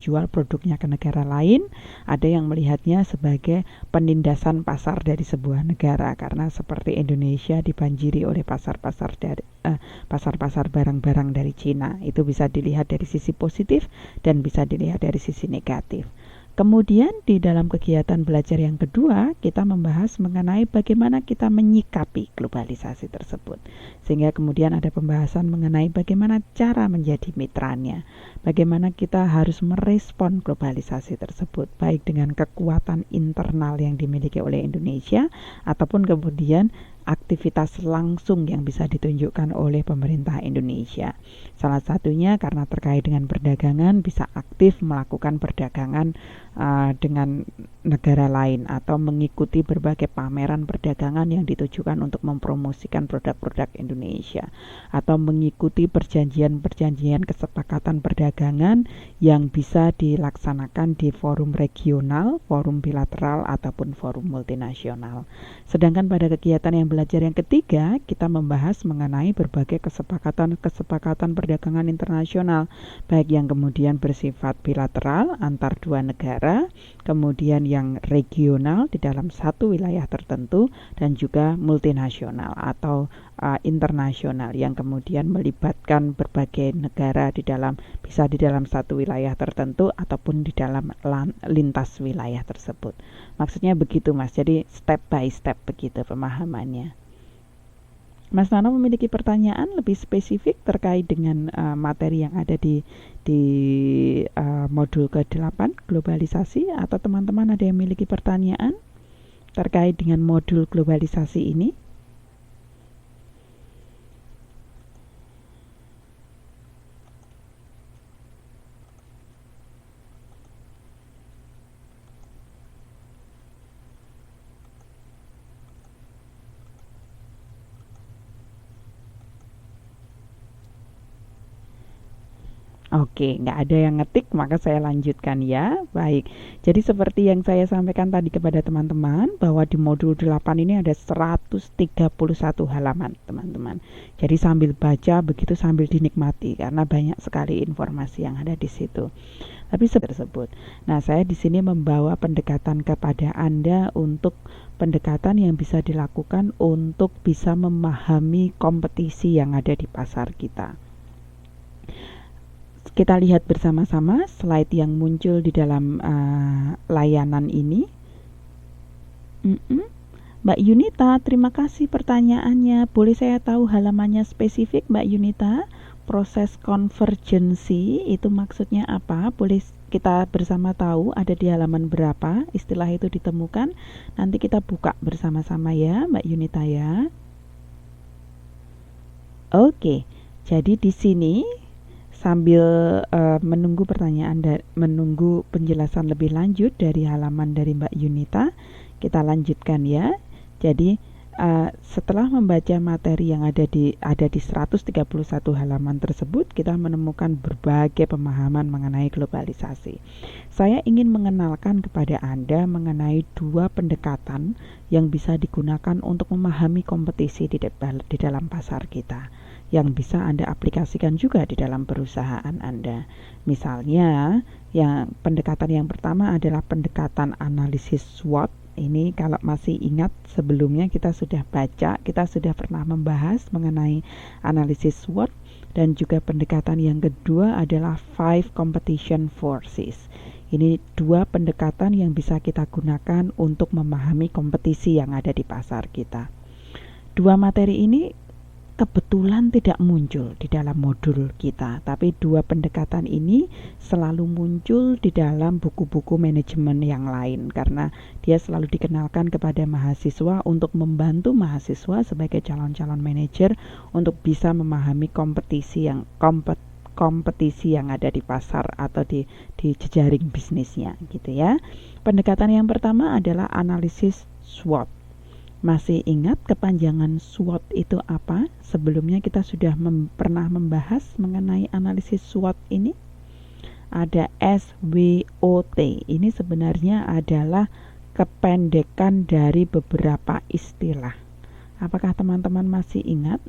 menjual produknya ke negara lain, ada yang melihatnya sebagai penindasan pasar dari sebuah negara, karena seperti Indonesia dibanjiri oleh pasar-pasar barang-barang dari Cina. Itu bisa dilihat dari sisi positif dan bisa dilihat dari sisi negatif. Kemudian di dalam kegiatan belajar yang kedua, kita membahas mengenai bagaimana kita menyikapi globalisasi tersebut. Sehingga kemudian ada pembahasan mengenai bagaimana cara menjadi mitranya. Bagaimana kita harus merespon globalisasi tersebut, baik dengan kekuatan internal yang dimiliki oleh Indonesia, ataupun kemudian aktivitas langsung yang bisa ditunjukkan oleh pemerintah Indonesia. Salah satunya karena terkait dengan perdagangan, bisa aktif melakukan perdagangan dengan negara lain atau mengikuti berbagai pameran perdagangan yang ditujukan untuk mempromosikan produk-produk Indonesia, atau mengikuti perjanjian-perjanjian kesepakatan perdagangan yang bisa dilaksanakan di forum regional, forum bilateral, ataupun forum multinasional. Sedangkan pada kegiatan yang belajar yang ketiga, kita membahas mengenai berbagai kesepakatan perdagangan internasional, baik yang kemudian bersifat bilateral antar dua negara, kemudian yang regional di dalam satu wilayah tertentu, dan juga multinasional atau internasional yang kemudian melibatkan berbagai negara bisa di dalam satu wilayah tertentu ataupun di dalam lintas wilayah tersebut. Maksudnya begitu, Mas. Jadi step by step begitu pemahamannya. Mas Nano memiliki pertanyaan lebih spesifik terkait dengan materi yang ada di modul ke-8 globalisasi, atau teman-teman ada yang memiliki pertanyaan terkait dengan modul globalisasi ini? Oke, nggak ada yang ngetik, maka saya lanjutkan ya. Baik, jadi seperti yang saya sampaikan tadi kepada teman-teman, bahwa di modul 8 ini ada 131 halaman, teman-teman. Jadi sambil baca, begitu sambil dinikmati, karena banyak sekali informasi yang ada di situ. Tapi tersebut. Nah, saya di sini membawa pendekatan kepada Anda untuk pendekatan yang bisa dilakukan untuk bisa memahami kompetisi yang ada di pasar kita. Kita lihat bersama-sama slide yang muncul di dalam layanan ini. Mbak Yunita, terima kasih pertanyaannya. Boleh saya tahu halamannya spesifik, Mbak Yunita? Proses konvergensi itu maksudnya apa? Boleh kita bersama tahu ada di halaman berapa istilah itu ditemukan? Nanti kita buka bersama-sama ya, Mbak Yunita ya. Oke, jadi di sini sambil menunggu pertanyaan dan menunggu penjelasan lebih lanjut dari halaman dari Mbak Yunita, kita lanjutkan ya. Jadi setelah membaca materi yang ada di 131 halaman tersebut, kita menemukan berbagai pemahaman mengenai globalisasi. Saya ingin mengenalkan kepada Anda mengenai dua pendekatan yang bisa digunakan untuk memahami kompetisi di dalam pasar kita, yang bisa Anda aplikasikan juga di dalam perusahaan Anda. Misalnya, pendekatan yang pertama adalah pendekatan analisis SWOT. Ini kalau masih ingat sebelumnya kita sudah baca, kita sudah pernah membahas mengenai analisis SWOT. Dan juga pendekatan yang kedua adalah 5 competition forces. Ini dua pendekatan yang bisa kita gunakan untuk memahami kompetisi yang ada di pasar kita. Dua materi ini kebetulan tidak muncul di dalam modul kita, tapi dua pendekatan ini selalu muncul di dalam buku-buku manajemen yang lain, karena dia selalu dikenalkan kepada mahasiswa untuk membantu mahasiswa sebagai calon-calon manajer untuk bisa memahami kompetisi yang ada di pasar atau di jejaring bisnisnya gitu ya. Pendekatan yang pertama adalah analisis SWOT. Masih ingat kepanjangan SWOT itu apa? Sebelumnya kita sudah pernah membahas mengenai analisis SWOT ini. Ada SWOT. Ini sebenarnya adalah kependekan dari beberapa istilah. Apakah teman-teman masih ingat